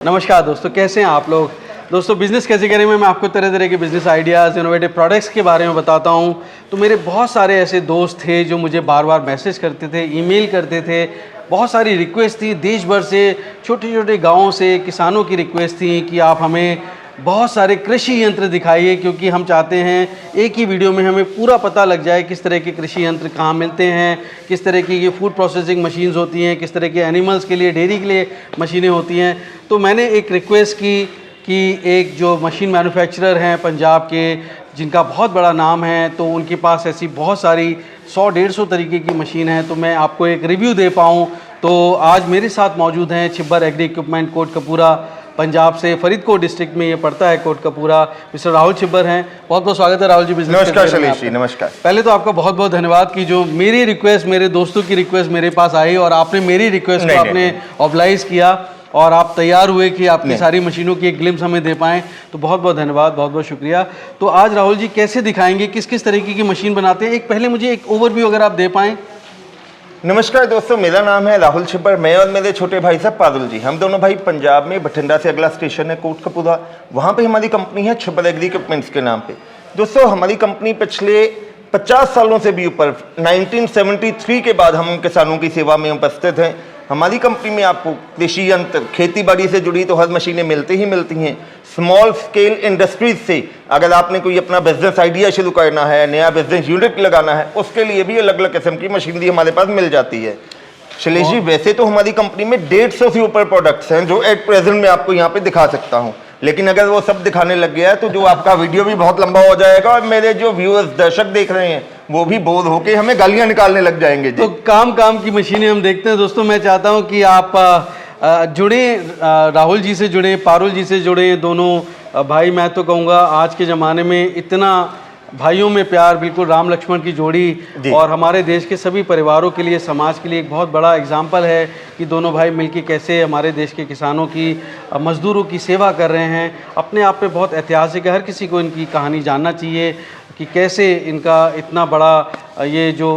नमस्कार दोस्तों, कैसे हैं आप लोग। दोस्तों, बिज़नेस कैसे करें में मैं आपको तरह तरह के बिज़नेस आइडियाज़, इनोवेटिव प्रोडक्ट्स के बारे में बताता हूं। तो मेरे बहुत सारे ऐसे दोस्त थे जो मुझे बार बार मैसेज करते थे, ईमेल करते थे। बहुत सारी रिक्वेस्ट थी देश भर से, छोटे छोटे गाँवों से किसानों की रिक्वेस्ट थी कि आप हमें बहुत सारे कृषि यंत्र दिखाइए, क्योंकि हम चाहते हैं एक ही वीडियो में हमें पूरा पता लग जाए किस तरह के कृषि यंत्र कहाँ मिलते हैं, किस तरह की ये फूड प्रोसेसिंग मशीन्स होती हैं, किस तरह के एनिमल्स के लिए, डेयरी के लिए मशीनें होती हैं। तो मैंने एक रिक्वेस्ट की कि एक जो मशीन मैन्युफैक्चरर हैं पंजाब के, जिनका बहुत बड़ा नाम है, तो उनके पास ऐसी बहुत सारी 100-150 तरीके की मशीन है, तो मैं आपको एक रिव्यू दे पाऊँ। तो आज मेरे साथ मौजूद हैं छिब्बर एग्री इक्विपमेंट, कोटकपूरा, पंजाब से, फरीदकोट डिस्ट्रिक्ट में ये पड़ता है कोटकपूरा। मिस्टर राहुल छिब्बर हैं। बहुत बहुत स्वागत है राहुल जी बिजनेस। नमस्कार शैलेश जी, नमस्कार। पहले तो आपका बहुत बहुत धन्यवाद कि जो मेरी रिक्वेस्ट, मेरे दोस्तों की रिक्वेस्ट मेरे पास आई और आपने मेरी रिक्वेस्ट को आपने ऑब्लाइज किया और आप तैयार हुए कि आपकी सारी मशीनों की एक ग्लिम्स हमें दे पाएँ। तो बहुत बहुत धन्यवाद, बहुत बहुत शुक्रिया। तो आज राहुल जी कैसे दिखाएंगे, किस किस तरीके की मशीन बनाते हैं, एक पहले मुझे एक ओवरव्यू अगर आप दे पाएँ। नमस्कार दोस्तों, मेरा नाम है राहुल छिब्बर। मैं और मेरे छोटे भाई साहब पारुल जी, हम दोनों भाई पंजाब में बठिंडा से अगला स्टेशन है कोटकपूरा, वहाँ पे हमारी कंपनी है छिब्बर एग्री इक्विपमेंट्स के नाम पे। दोस्तों, हमारी कंपनी पिछले 50 सालों से भी ऊपर, 1973 के बाद हम किसानों की सेवा में उपस्थित हैं। हमारी कंपनी में आपको कृषि यंत्र, खेती बाड़ी से जुड़ी तो हर मशीनें मिलती हैं। स्मॉल स्केल इंडस्ट्रीज से अगर आपने कोई अपना बिजनेस आइडिया शुरू करना है, नया बिजनेस यूनिट लगाना है, उसके लिए भी अलग अलग किस्म की मशीनरी हमारे पास मिल जाती है। शैलेश जी, वैसे तो हमारी कंपनी में 150 से ऊपर प्रोडक्ट्स हैं जो एट प्रेजेंट मैं आपको यहाँ पे दिखा सकता हूँ, लेकिन अगर वो सब दिखाने लग गया है तो जो आपका वीडियो भी बहुत लंबा हो जाएगा और मेरे जो व्यूअर्स, दर्शक देख रहे हैं, वो भी बोर होके हमें गालियां निकालने लग जाएंगे जी। तो काम की मशीनें हम देखते हैं। दोस्तों, मैं चाहता हूं कि आप जुड़े, राहुल जी से जुड़े, पारुल जी से जुड़े, दोनों भाई। मैं तो कहूँगा आज के ज़माने में इतना भाइयों में प्यार, बिल्कुल राम लक्ष्मण की जोड़ी, और हमारे देश के सभी परिवारों के लिए, समाज के लिए एक बहुत बड़ा एग्जाम्पल है कि दोनों भाई मिलके कैसे हमारे देश के किसानों की, मज़दूरों की सेवा कर रहे हैं। अपने आप पे बहुत ऐतिहासिक है, हर किसी को इनकी कहानी जानना चाहिए कि कैसे इनका इतना बड़ा ये जो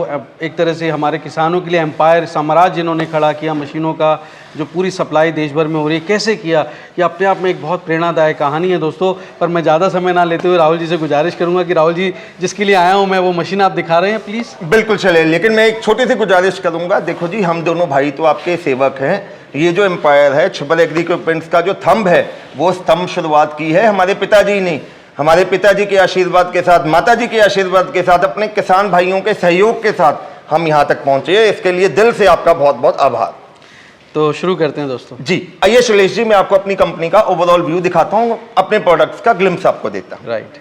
एक तरह से हमारे किसानों के लिए एम्पायर, साम्राज्य इन्होंने खड़ा किया, मशीनों का जो पूरी सप्लाई देश भर में हो रही है, कैसे किया, ये अपने आप में एक बहुत प्रेरणादायक कहानी है दोस्तों। पर मैं ज़्यादा समय ना लेते हुए राहुल जी से गुजारिश करूंगा कि राहुल जी, जिसके लिए आया हूं मैं, वो मशीन आप दिखा रहे हैं प्लीज़। बिल्कुल चले, लेकिन मैं एक छोटी सी गुजारिश करूंगा। देखो जी, हम दोनों भाई तो आपके सेवक हैं। ये जो एम्पायर है छिब्बर एग्री इक्विपमेंट्स का जो थंब है, वो स्तंभ शुरुआत की है हमारे पिताजी ने। हमारे पिताजी के आशीर्वाद के साथ, माताजी के आशीर्वाद के साथ, अपने किसान भाइयों के सहयोग के साथ हम यहाँ तक पहुँचे। इसके लिए दिल से आपका बहुत बहुत आभार। तो शुरू करते हैं दोस्तों जी। आइए शैलेश जी, मैं आपको अपनी कंपनी का ओवरऑल व्यू दिखाता हूँ, अपने प्रोडक्ट्स का ग्लिम्स आपको देता हूँ। राइट।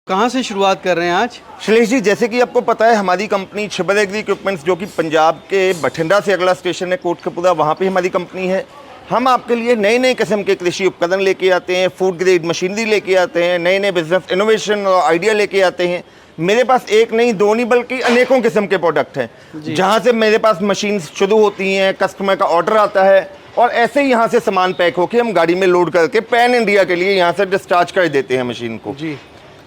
कहाँ से शुरुआत कर रहे हैं आज शैलेश जी? जैसे कि आपको पता है, हमारी कंपनी छिब्बर एग्री इक्विपमेंट्स, जो कि पंजाब के बठिंडा से अगला स्टेशन है कोटकपूरा, वहाँ पे हमारी कंपनी है। हम आपके लिए नए नए किस्म के कृषि उपकरण लेके आते हैं, फूड ग्रेड मशीनरी लेके आते हैं, नए नए बिजनेस इनोवेशन और आइडिया लेके आते हैं। मेरे पास एक नहीं, दो नहीं, बल्कि अनेकों किस्म के प्रोडक्ट हैं, जहाँ से मेरे पास मशीन शुरू होती हैं, कस्टमर का ऑर्डर आता है और ऐसे ही यहाँ से सामान पैक होकर हम गाड़ी में लोड करके पैन इंडिया के लिए यहाँ से डिस्चार्ज कर देते हैं मशीन को जी।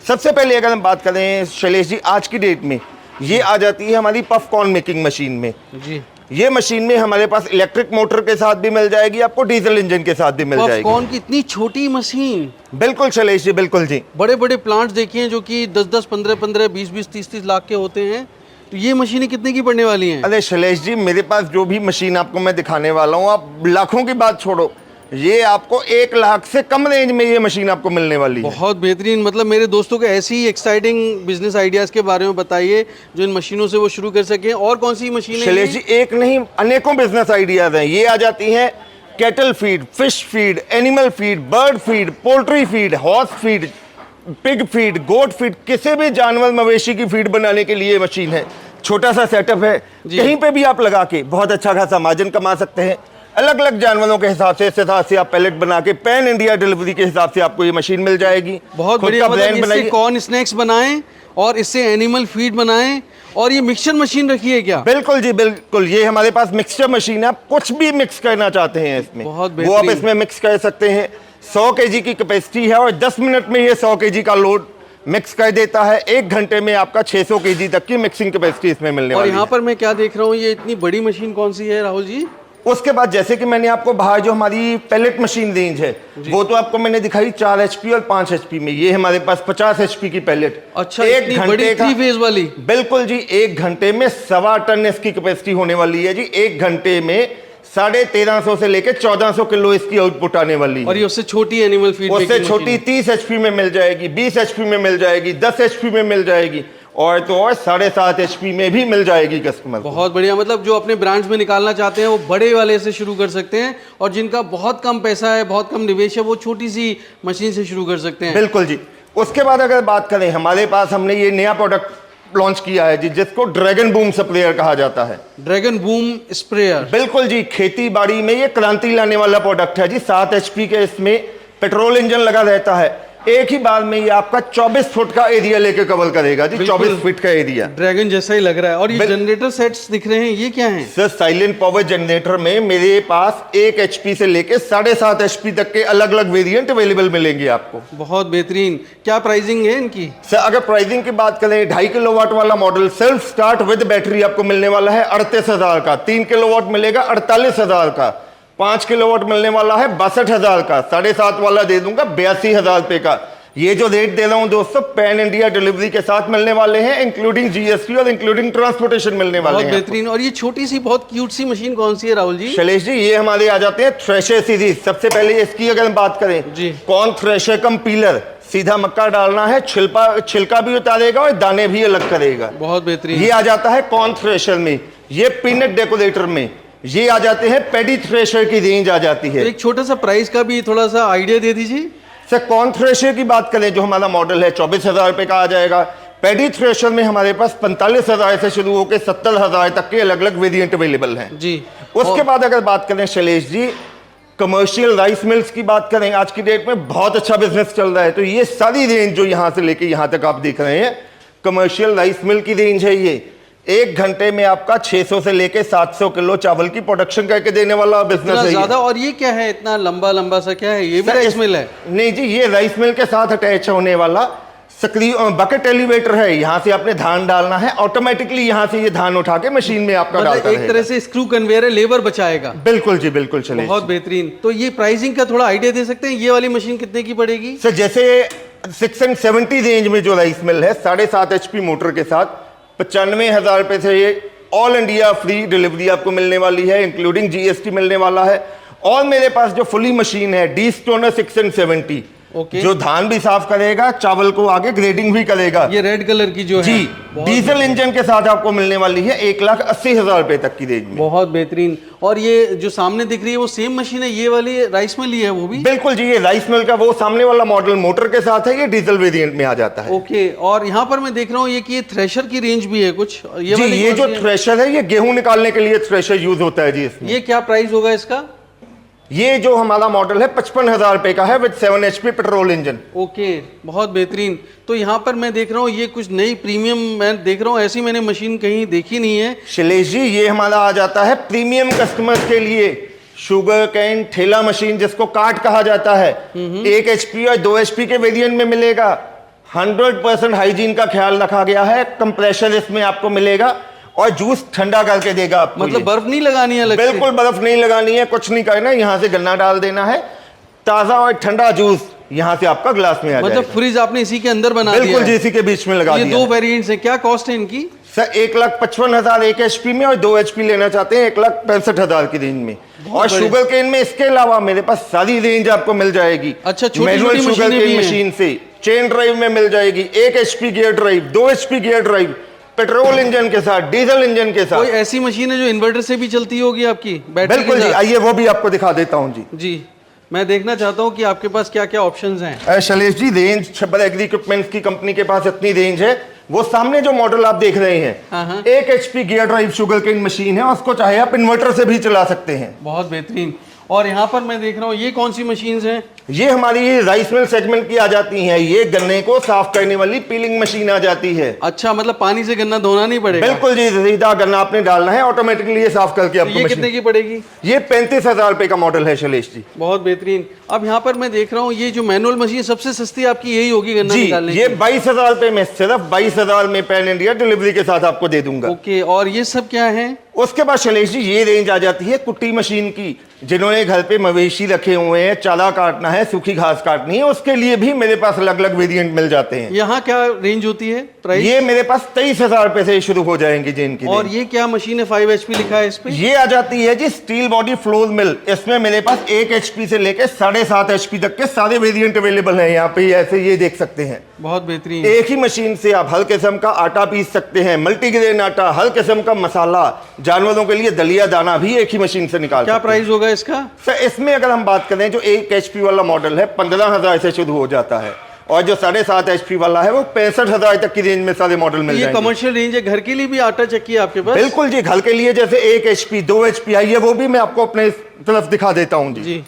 सबसे पहले अगर हम बात करें शैलेश जी, आज की डेट में ये आ जाती है हमारी पफ कॉर्न मेकिंग मशीन में जी। ये मशीन में हमारे पास इलेक्ट्रिक मोटर के साथ भी मिल जाएगी, आपको डीजल इंजन के साथ भी मिल जाएगी। कौन की इतनी छोटी मशीन? बिल्कुल शैलेश जी, बिल्कुल जी। बड़े बड़े प्लांट्स देखिए जो कि 10-10, 15-15, 20-20, 30-30 लाख के होते हैं, तो ये मशीनें कितने की पड़ने वाली हैं? अरे शैलेश जी, मेरे पास जो भी मशीन आपको मैं दिखाने वाला हूँ, आप लाखों की बात छोड़ो, ये आपको 1 लाख से कम रेंज में ये मशीन आपको मिलने वाली है। बहुत बेहतरीन। मतलब मेरे दोस्तों को ऐसी ही एक्साइटिंग बिजनेस आइडियाज़ के बारे में बताइए जो इन मशीनों से वो शुरू कर सकें। और कौन सी मशीन है? शैलेश जी, एक नहीं, अनेकों बिजनेस आइडियाज हैं। ये आ जाती हैं cattle feed, fish feed, animal feed, bird feed, poultry feed, horse feed, pig feed, goat feed, किसी भी जानवर मवेशी की फीड बनाने के लिए मशीन है। छोटा सा सेटअप है, कहीं पे भी आप लगा के बहुत अच्छा खासा मार्जिन कमा सकते हैं। अलग अलग जानवरों के हिसाब से, इस हिसाब से आप पैलेट बना के पैन इंडिया डिलीवरी के हिसाब से आपको ये मशीन मिल जाएगी। बहुत बढ़िया। मतलब इससे कॉर्न स्नैक्स बनाएं और इससे एनिमल फीड बनाएं। और ये मिक्सचर मशीन रखी है क्या? बिल्कुल जी, बिल्कुल। ये हमारे पास मिक्सचर मशीन है, आप कुछ भी मिक्स करना चाहते हैं इसमें, वो आप इसमें मिक्स कर सकते हैं। 100 kg की कैपेसिटी है और 10 मिनट में ये 100 kg का लोड मिक्स कर देता है। 1 घंटे में आपका 600 केजी तक की मिक्सिंग कैपेसिटी इसमें मिलने और वाली यहाँ है। पर मैं क्या देख रहा हूँ, ये इतनी बड़ी मशीन कौन सी है राहुल जी? उसके बाद जैसे कि मैंने आपको बाहर जो हमारी पैलेट मशीन रेंज है वो तो आपको मैंने दिखाई 4 HP और 5 HP में। ये हमारे पास 50 HP की पैलेट। अच्छा, इतनी बड़ी 3 फेज वाली? बिल्कुल जी, 1 घंटे में 1.25 टन इसकी कैपेसिटी होने वाली है जी। 1 घंटे में 1350 से लेकर 1400 किलो इसकी आउटपुट आने वाली है। और ये उससे छोटी एनिमल फीड? उससे छोटी 30 HP में मिल जाएगी, 20 HP में मिल जाएगी, 10 HP में मिल जाएगी, और तो और 7.5 HP में भी मिल जाएगी कस्टमर को। बहुत बढ़िया। मतलब जो अपने ब्रांड्स में निकालना चाहते हैं वो बड़े वाले से शुरू कर सकते हैं, और जिनका बहुत कम पैसा है, बहुत कम निवेश है, वो छोटी सी मशीन से शुरू कर सकते हैं। बिल्कुल जी। उसके बाद अगर बात करें, हमारे पास हमने ये नया प्रोडक्ट लॉन्च किया है जी, जिसको ड्रैगन बूम स्प्रेयर कहा जाता है। Dragon boom sprayer? बिल्कुल जी, खेती बाड़ी में ये क्रांति लाने वाला प्रोडक्ट है जी। 7 HP के इसमें पेट्रोल इंजन लगा रहता है। एक ही बार में ये आपका 24 फुट का एरिया लेके कवर करेगा जी। 24 फीट का एरिया, ड्रैगन जैसा ही लग रहा है। और ये जनरेटर सेट्स दिख रहे हैं, ये क्या हैं? सर, साइलेंट पावर जनरेटर में मेरे पास 1 HP से लेके 7.5 HP तक के अलग अलग वेरिएंट अवेलेबल मिलेंगे आपको। बहुत बेहतरीन। क्या प्राइसिंग है इनकी? सर, अगर प्राइसिंग की बात करें, 2.5 किलोवाट वाला model self start with battery आपको मिलने वाला है 38,000 का। 3 किलोवाट मिलेगा 48,000 का। 5 किलोवाट मिलने वाला है 62,000 का। 7.5 वाला दे दूंगा 82,000 रुपए का। ये जो रेट दे रहा हूं दोस्तों, पैन इंडिया डिलीवरी के साथ मिलने वाले हैं, इंक्लूडिंग GST और इंक्लूडिंग ट्रांसपोर्टेशन मिलने वाले हैं। बहुत बेहतरीन। और ये छोटी सी बहुत क्यूट सी मशीन कौन सी है राहुल जी? शैलेश जी, ये हमारे आ जाते हैं थ्रेशर सीरीज। सबसे पहले इसकी अगर बात करें जी, कॉर्न थ्रेशर कम पीलर। सीधा मक्का डालना है, छिलका भी उतारेगा और दाने भी अलग करेगा। बहुत बेहतरीन। ये आ जाता है कॉर्न थ्रेशर में। ये पीनट डेकोरेटर में। ये आ जाते हैं पेडी थ्रेशर की रेंज आ जाती है। तो एक छोटा सा प्राइस का भी थोड़ा सा आइडिया दे दीजिए। सर, कॉर्न थ्रेशर की बात करें, जो हमारा मॉडल है 24,000 रुपए का आ जाएगा। पेडी थ्रेशर में हमारे पास 45,000 से शुरू होकर 70,000 तक के अलग अलग वेरिएंट अवेलेबल हैं जी। उसके बाद अगर बात करें Shailesh ji, commercial rice mills की बात करें, आज की डेट में बहुत अच्छा बिजनेस चल रहा है। तो ये सारी रेंज जो यहाँ से लेके यहाँ तक आप देख रहे हैं, कमर्शियल राइस मिल की रेंज है। ये 1 घंटे में आपका 600 से लेके 700 किलो चावल की प्रोडक्शन करके देने वाला बिजनेस है ज्यादा। और ये क्या है इतना लंबा लंबा सा, क्या है ये? भी राइस मिल है? नहीं जी, ये राइस मिल के साथ अटैच होने वाला बकेट एलिवेटर है। यहाँ से आपने धान डालना है, ऑटोमेटिकली यहाँ से ये धान उठा के मशीन में आपका डालता एक तरह से स्क्रू कन्वेयर है, लेबर बचाएगा। बिल्कुल जी, बिल्कुल। चलिए, बहुत बेहतरीन। तो ये प्राइसिंग का थोड़ा आइडिया दे सकते हैं, ये वाली मशीन कितने की पड़ेगी? सर, जैसे 670 रेंज में जो राइस मिल है 7.5 HP मोटर के साथ 95,000 रुपए से ये ऑल इंडिया फ्री डिलीवरी आपको मिलने वाली है, इंक्लूडिंग GST मिलने वाला है। और मेरे पास जो फुली मशीन है डी स्टोनर 670, जो धान भी साफ करेगा, चावल को आगे ग्रेडिंग भी करेगा। ये रेड कलर की जो जी, है डीजल इंजन के साथ आपको मिलने वाली है 1,80,000 रुपए तक की रेंज में। बहुत बेहतरीन। और ये जो सामने दिख रही है वो सेम मशीन है, ये वाली राइस मिल ही है वो भी? बिल्कुल जी, ये राइस मिल का वो सामने वाला मॉडल मोटर के साथ है, ये डीजल वेरिएंट में आ जाता है। ओके। और यहाँ पर मैं देख रहा हूँ ये कि थ्रेशर की रेंज भी है कुछ। ये जो थ्रेशर है, ये गेहूं निकालने के लिए थ्रेशर यूज होता है जी इसमें। ये क्या प्राइस होगा इसका? ये जो हमारा मॉडल है 55,000 रुपए का है with 7 HP petrol engine. Okay, बहुत बेहतरीन। तो यहाँ पर मैं देख रहा हूँ ये कुछ नई प्रीमियम मैं देख रहा हूँ, ऐसी मैंने मशीन कहीं देखी नहीं है। शैलेश जी, ये हमारा आ जाता है प्रीमियम कस्टमर्स के लिए शुगर कैन ठेला मशीन, जिसको कार्ट कहा जाता है। 1 HP और 2 HP के वेरिएंट में मिलेगा। 100% हाइजीन का ख्याल रखा गया है। कंप्रेशर इसमें आपको मिलेगा और जूस ठंडा करके देगा आपको। मतलब बर्फ नहीं लगानी है अलग से? बिल्कुल बर्फ नहीं लगानी है, कुछ नहीं करना है। यहाँ से गन्ना डाल देना है, ताजा और ठंडा जूस यहाँ से आपका ग्लास में आ जाएगा। मतलब फ्रिज आपने इसी के अंदर बना दिया? बिल्कुल जी, इसी के बीच में लगा दिया। ये 2 वेरिएंट्स हैं, क्या कॉस्ट है इनकी? सर, 1,55,000 1 HP में, और 2 HP लेना चाहते हैं 1,65,000 की रेंज में। और शुगर केन में इसके अलावा मेरे पास सारी रेंज आपको मिल जाएगी। अच्छा, छोटी मैनुअल शुगर केन मशीन से चेन ड्राइव में मिल जाएगी, 1 HP gear drive, 2 HP gear drive, petrol engine के साथ, डीजल इंजन के साथ। कोई ऐसी मशीन है जो इन्वर्टर से भी चलती होगी आपकी बैटरी? बिल्कुल जी, आइए वो भी आपको दिखा देता हूँ जी। जी, मैं देखना चाहता हूँ कि आपके पास क्या क्या ऑप्शंस हैं। Shailesh ji, range छब्बर agree equipments की कंपनी के पास इतनी रेंज है। वो सामने जो मॉडल आप देख रहे हैं 1 HP gear drive sugarcane machine है, उसको चाहे आप इन्वर्टर से भी चला सकते हैं। बहुत बेहतरीन। और यहाँ पर मैं देख रहा हूँ ये कौन सी मशीन्स हैं? ये हमारी राइस मिल सेगमेंट की आ जाती हैं। ये गन्ने को साफ करने वाली पीलिंग मशीन आ जाती है। अच्छा, मतलब पानी से गन्ना धोना नहीं पड़ेगा? बिल्कुल जी, सीधा गन्ना आपने डालना है, ऑटोमेटिकली ये साफ करके तो आपको ये मशीन। कितने की पड़ेगी? ये 35,000 रुपए का मॉडल है शैलेश जी। बहुत बेहतरीन। अब यहाँ पर मैं देख रहा हूँ ये जो मैनुअल मशीन सबसे सस्ती आपकी यही होगी गन्ना जी, निकालने ये की? 22,000 रुपए में, सिर्फ 22,000 में पैन इंडिया डिलीवरी के साथ आपको दे दूंगा। ओके, और ये सब क्या है? उसके बाद शैलेश जी ये रेंज आ जाती है कुट्टी मशीन की। जिन्होंने घर पे मवेशी रखे हुए हैं, चारा काटना है, सूखी घास काटनी है, उसके लिए भी मेरे पास अलग अलग वेरिएंट मिल जाते हैं। यहाँ क्या रेंज होती है, प्राइस? ये मेरे पास 23,000 रुपए से शुरू हो जाएंगी जी इनकी। और ये क्या मशीन है? 5 HP लिखा है इस पे। ये आ जाती है जी स्टील बॉडी फ्लोर मिल। इसमें मेरे पास 1 HP से लेकर 7.5 HP तक के सारे वेरिएंट अवेलेबल हैं यहाँ पे, ऐसे ये देख सकते हैं। बहुत बेहतरीन। एक ही मशीन से आप हर किस्म का आटा पीस सकते हैं, मल्टीग्रेन आटा, हर किस्म का मसाला, जानवरों के लिए दलिया दाना भी एक ही मशीन से निकाल क्या सकते प्राइस होगा इसका? हैं। सर इसमें अगर हम बात करें, जो 1 HP वाला मॉडल है 15,000 से शुरू हो जाता है, और जो 7.5 HP वाला है वो 65,000 तक की रेंज में सारे मॉडल मिल ये जाएंगे। कमर्शियल रेंज है, घर के लिए भी आटा चक्की है आपके पास? बिल्कुल जी, घर के लिए जैसे 1 HP 2 HP आई है, वो भी मैं आपको अपने तरफ दिखा देता हूँ जी।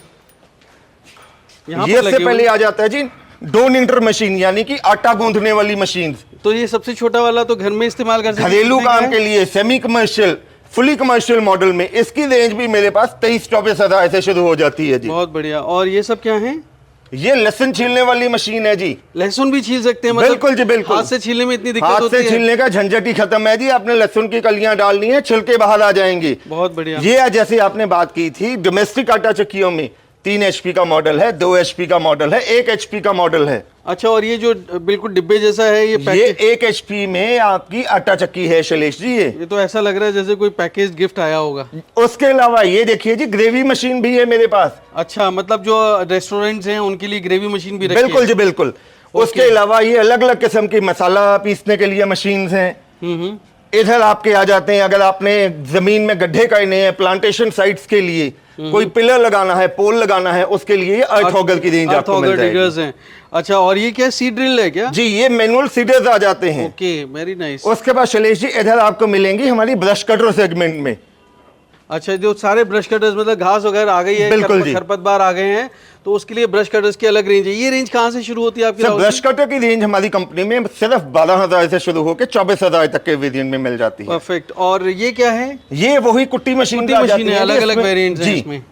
यहाँ ये पर इससे लगे पहले हुए- आ जाता है जी डो निंटर मशीन, यानी कि आटा गूंथने वाली मशीन। तो ये सबसे छोटा वाला तो घर में इस्तेमाल कर सकते हैं? घरेलू कितने का काम है? के लिए semi commercial, fully commercial model में इसकी रेंज भी मेरे पास 23-24,000 से शुरू हो जाती है जी। बहुत बढ़िया। और ये सब क्या है? ये लहसुन छीलने वाली मशीन है जी। लहसुन भी छील सकते हैं? मतलब बिल्कुल जी, बिल्कुल। हाथ से छीलने में इतनी दिक्कत हाथ होती से है? छीलने का झंझट ही खत्म है जी। आपने लहसुन की कलियां डालनी है, छिलके बाहर आ जाएंगी। बहुत बढ़िया। ये जैसे आपने बात की थी डोमेस्टिक आटा चक्कियों में 3 HP का मॉडल है, 2 HP का मॉडल है, 1 HP का मॉडल है। अच्छा, और ये जो बिल्कुल डिब्बे जैसा है ये ये पैकेज? 1 HP में आपकी आटा चक्की है शैलेश जी। ये तो ऐसा लग रहा है जैसे कोई पैकेज गिफ्ट आया होगा। उसके अलावा ये देखिए जी, ग्रेवी मशीन भी है मेरे पास। अच्छा, मतलब जो रेस्टोरेंट्स हैं उनके लिए ग्रेवी मशीन भी रखी बिल्कुल है? जी, बिल्कुल। उसके अलावा ये अलग अलग किस्म की मसाला पीसने के लिए मशीन हैं। इधर आपके आ जाते हैं, अगर आपने जमीन में गड्ढे करने हैं प्लांटेशन साइट्स के लिए, कोई पिलर लगाना है, पोल लगाना है, उसके लिए अर्थ ऑगर की रेंज आपको मिल जाएगी। डिगर्स हैं। अच्छा, और ये क्या सीड ड्रिल है क्या? जी, ये मैनुअल सीडर्स आ जाते हैं। Okay, very nice. उसके बाद शैलेश जी इधर आपको मिलेंगी हमारी ब्रश कटर सेगमेंट में। अच्छा, जो सारे ब्रश कटर्स मतलब घास वगैरह आ गई है, बिल्कुल जी। खरपतवार आ गए हैं, तो उसके लिए ब्रश कटर्स की अलग रेंज है। ये रेंज कहाँ से शुरू होती है आपकी? सर ब्रश कटर की रेंज हमारी कंपनी में सिर्फ 12,000 से शुरू होकर 24,000 तक के वेरिएंट में मिल जाती है। परफेक्ट। और ये क्या है? ये वही कुट्टी मशीन आ जाती मशीन है, अलग अलग वेरिएंट्स हैं जी। इसमें।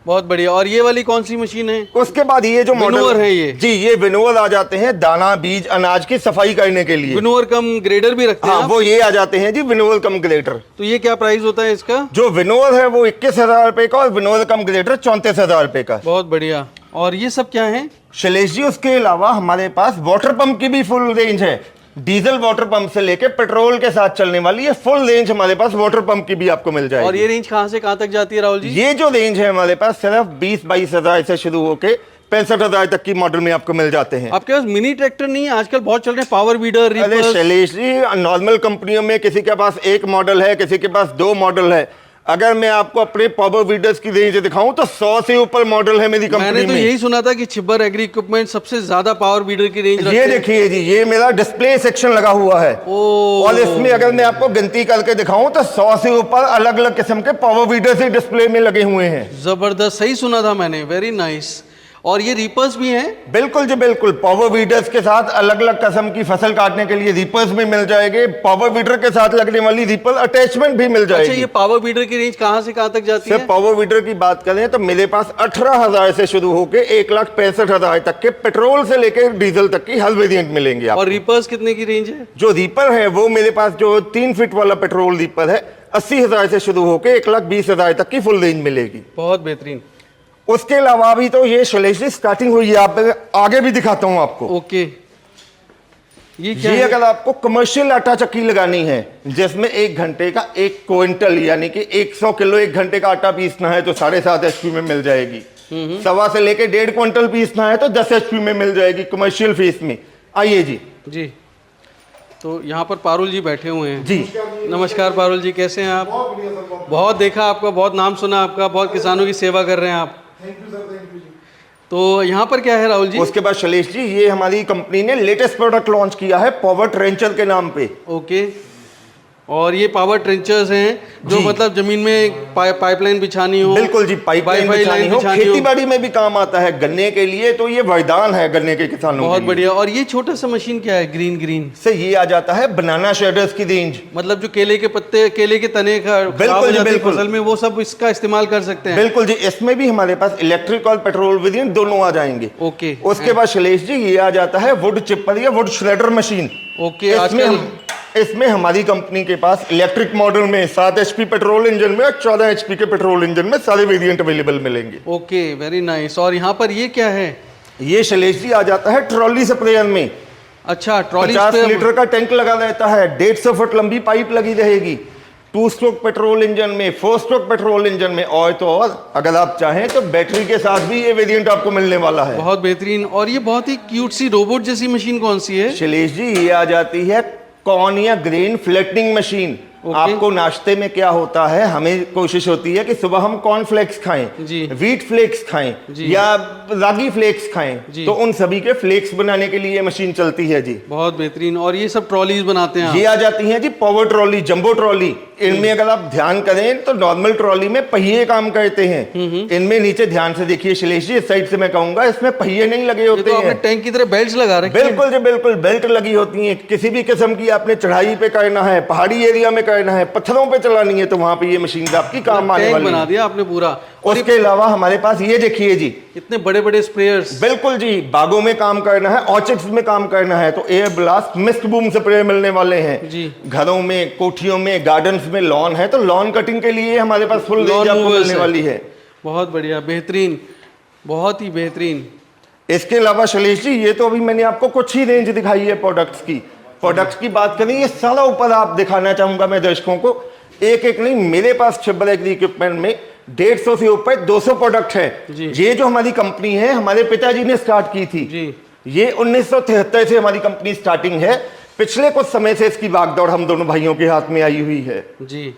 बहुत बढ़िया। और ये वाली कौन सी मशीन है? उसके बाद ये जो विनोवर मॉडल है ये? जी, ये विनोवर आ जाते हैं दाना बीज अनाज की सफाई करने के लिए। विनोवर कम ग्रेडर भी रखते हैं हाँ, आप? वो ये आ जाते हैं जी विनोवर कम ग्रेटर। तो ये क्या प्राइस होता है इसका? जो विनोवर है वो 21,000 रुपए का, और विनोवर कम ग्रेटर 34,000 रुपए का। बहुत बढ़िया। और ये सब क्या है? शैलेश जी उसके अलावा हमारे पास वाटर पंप की भी फुल रेंज है। डीजल वाटर पंप से लेके पेट्रोल के साथ चलने वाली ये फुल रेंज हमारे पास वाटर पंप की भी आपको मिल जाएगी। और ये रेंज कहाँ से कहाँ तक जाती है राहुल जी? ये जो रेंज है हमारे पास सिर्फ 20-22,000 से शुरू होके 65,000 तक की मॉडल में आपको मिल जाते हैं। आपके पास मिनी ट्रैक्टर नहीं है? आजकल बहुत चल रहे हैं पावर वीडर, अरे रीपर्स। शैलेश जी, नॉर्मल कंपनियों में किसी के पास 1 मॉडल है, किसी के पास 2 मॉडल है। अगर मैं आपको अपने पावर वीडर्स की रेंज दिखाऊं तो 100 से ऊपर मॉडल है मेरी कंपनी में। मैंने तो यही सुना था कि छिब्बर एग्री इक्विपमेंट सबसे ज्यादा पावर वीडर की रेंज रखते ये हैं। देखिए जी, ये मेरा डिस्प्ले सेक्शन लगा हुआ है। ओ। और इसमें अगर मैं आपको गिनती करके दिखाऊं तो 100 से ऊपर अलग अलग किस्म के पावर वीडर्स ही डिस्प्ले में लगे हुए हैं। जबरदस्त, सही सुना था मैंने, वेरी नाइस। और ये रीपर्स भी हैं? बिल्कुल जी, बिल्कुल। पावर वीडर्स के साथ अलग अलग किस्म की फसल काटने के लिए रीपर्स भी मिल जाएंगे। पावर वीडर के साथ लगने वाली रीपर अटैचमेंट भी मिल जाएगी। अच्छा, ये पावर वीडर की रेंज कहाँ से कहाँ तक जाती है? सिर्फ पावर वीडर की बात करें तो मेरे पास 18,000 से शुरू होकर 1,65,000 तक के पेट्रोल से लेकर डीजल तक की हर वेरिएंट मिलेंगे आपको। और रीपर्स कितने की रेंज है? जो रीपर है वो मेरे पास जो 3 फीट वाला पेट्रोल रीपर है 80,000 से शुरू होकर 1,20,000 तक की फुल रेंज मिलेगी। बहुत बेहतरीन। उसके अलावा भी तो ये शैलेश जी स्टार्टिंग हुई है, आप आगे भी दिखाता हूं आपको। ओके, ये क्या ये है? अगर आपको कमर्शियल आटा चक्की लगानी है जिसमें 1 घंटे का 1 क्विंटल यानी कि 100 किलो 1 घंटे का आटा पीसना है तो 7.5 HP में मिल जाएगी। 1.25 से लेके 1.5 क्विंटल पीसना है तो 10 HP में मिल जाएगी कमर्शियल फीस में। आइए जी। जी, तो यहाँ पर पारुल जी बैठे हुए हैं जी। नमस्कार पारुल जी, कैसे हैं आप? बहुत देखा आपका, बहुत नाम सुना आपका, बहुत किसानों की सेवा कर रहे हैं आप। तो यहाँ पर क्या है राहुल जी? उसके बाद शैलेश जी, ये हमारी कंपनी ने लेटेस्ट प्रोडक्ट लॉन्च किया है पावर ट्रेंचर के नाम पे। ओके, और ये पावर ट्रेंचर्स हैं जो जी। मतलब जमीन में पाइपलाइन बिछानी हो, बिल्कुल जी, पाइपलाइन वाईफाई बिछानी लाइन हो, बिछानी खेती बाड़ी में भी काम आता है गन्ने के लिए, तो ये वरदान है गन्ने के किसानों बहुत के लिए। बढ़िया। और ये छोटा सा मशीन क्या है, ग्रीन ग्रीन? से ये आ जाता है बनाना शेडर्स की रेंज। मतलब जो केले के पत्ते, केले के तने खराब बिल्कुल हो जी, जाते हैं बिल्कुल। फसल में, वो सब इसका इस्तेमाल कर सकते हैं। बिल्कुल जी, इसमें भी हमारे पास इलेक्ट्रिक और पेट्रोल वेरिएंट दोनों आ जाएंगे। ओके। उसके बाद शैलेश जी ये आ जाता है वुड चिपर या वुड श्रेडर मशीन। ओके। आजकल इसमें हमारी कंपनी के पास इलेक्ट्रिक मॉडल में 7 HP पेट्रोल इंजन में और 14 HP के पेट्रोल इंजन में सारे वेरिएंट अवेलेबल मिलेंगे। Okay, very nice. और यहाँ पर ये क्या है? ये शैलेश जी आ जाता है ट्रॉली स्प्रेयर में। अच्छा, ट्रॉली 50 लीटर का टैंक लगा रहता है, 150 फुट लंबी पाइप लगी रहेगी। 2 स्ट्रोक पेट्रोल इंजन में, 4 स्ट्रोक पेट्रोल इंजन में, और तो और अगर आप चाहें तो बैटरी के साथ भी ये वेरिएंट आपको मिलने वाला है। बहुत बेहतरीन। और ये बहुत ही क्यूट सी रोबोट जैसी मशीन कौन सी है? शैलेश जी ये आ जाती है कॉर्न या ग्रेन फ्लैटनिंग मशीन। ओके। आपको नाश्ते में क्या होता है, हमें कोशिश होती है कि सुबह हम कॉर्न फ्लेक्स खाएं, जी। व्हीट फ्लेक्स खाएं जी। या रागी फ्लेक्स खाएं, जी। तो उन सभी के फ्लेक्स बनाने के लिए ये मशीन चलती है जी। बहुत बेहतरीन। और ये सब ट्रॉलीज बनाते हैं ये आप? आ जाती हैं जी पावर ट्रॉली, जंबो ट्रॉली। इनमें अगर आप ध्यान करें तो नॉर्मल ट्रॉली में पहिए काम करते हैं, इनमें नीचे ध्यान से देखिए शैलेश जी, इस साइड से मैं कहूंगा, इसमें पहिए नहीं लगे ये होते तो आपने हैं। टैंक की तरह बेल्ट लगा रखी है। बिल्कुल जी, बिल्कुल बेल्ट लगी होती है। किसी भी किस्म की आपने चढ़ाई पे करना है, पहाड़ी एरिया में करना है, पत्थरों पे चलानी है, तो वहां पे ये मशीन आपकी काम आने टैंक वाली बना है। दिया आपने पूरा। उसके अलावा हमारे पास ये देखिए जी, इतने बड़े बड़े स्प्रेयर्स। बिल्कुल जी, बागों में काम करना है, ऑर्चिड्स में काम करना है, तो air blast mist boom spray मिलने वाले हैं जी। घरों में, कोठियों में, गार्डन्स में लॉन है तो लॉन कटिंग के लिए हमारे पास फुल रेंज आपको movers मिलने है। वाली है। बहुत बढ़िया, बेहतरीन, बहुत ही बेहतरीन। इसके अलावा शैलेश जी ये तो अभी मैंने आपको कुछ ही रेंज दिखाई है प्रोडक्ट्स की। प्रोडक्ट्स की बात करें, ये सारा ऊपर आप दिखाना चाहूंगा मैं दर्शकों को, एक एक नहीं, मेरे पास छिब्बर एग्री इक्विपमेंट में 150 से ऊपर 200 प्रोडक्ट है। जी। ये जो हमारी कंपनी है, हमारे पिताजी ने स्टार्ट की थी जी। ये 1973 से हमारी कंपनी स्टार्टिंग है। पिछले कुछ समय से इसकी भागदौड़ हम दोनों भाइयों के हाथ में आई हुई है। जी,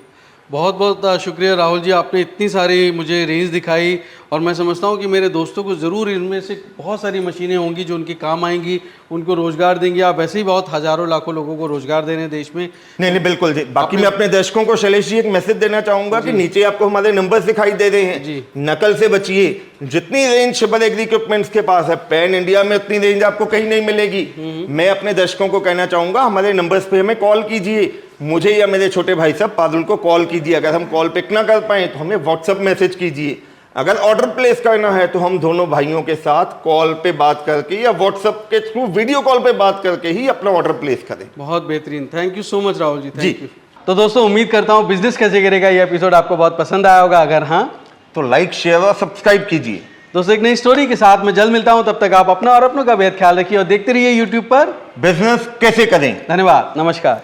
बहुत बहुत शुक्रिया राहुल जी, आपने इतनी सारी मुझे रेंज दिखाई। और मैं समझता हूँ कि मेरे दोस्तों को ज़रूर इनमें से बहुत सारी मशीनें होंगी जो उनके काम आएंगी, उनको रोज़गार देंगी। आप वैसे ही बहुत हज़ारों लाखों लोगों को रोज़गार दे रहे हैं देश में। नहीं नहीं, बिल्कुल जी। बाकी मैं अपने दर्शकों को शैलेश जी एक मैसेज देना चाहूंगा कि नीचे आपको हमारे नंबर्स दिखाई दे रहे हैं, जी। नकल से बचिए। जितनी रेंज छिब्बर एग्री इक्विपमेंट्स के पास है, पैन इंडिया में उतनी रेंज आपको कहीं नहीं मिलेगी। मैं अपने दर्शकों को कहना चाहूंगा, हमारे नंबर्स पे हमें कॉल कीजिए, मुझे या मेरे छोटे भाई साहब पादुल को कॉल कीजिए। अगर हम कॉल पिक ना कर पाए तो हमें व्हाट्सएप मैसेज कीजिए। अगर ऑर्डर प्लेस करना है तो हम दोनों भाइयों के साथ कॉल पे बात करके या व्हाट्सएप के थ्रू वीडियो कॉल पे बात करके ही अपना ऑर्डर प्लेस करें। बहुत बेहतरीन, thank you so much Rahul ji, thank ji. You. तो दोस्तों, उम्मीद करता हूँ बिजनेस कैसे करेगा ये एपिसोड आपको बहुत पसंद आया होगा। अगर हाँ तो लाइक, शेयर और सब्सक्राइब कीजिए। दोस्तों, एक नई स्टोरी के साथ मैं जल्द मिलता हूँ। तब तक आप अपना और अपनों का बेहद ख्याल रखिए और देखते रहिए यूट्यूब पर बिजनेस कैसे करें। धन्यवाद, नमस्कार।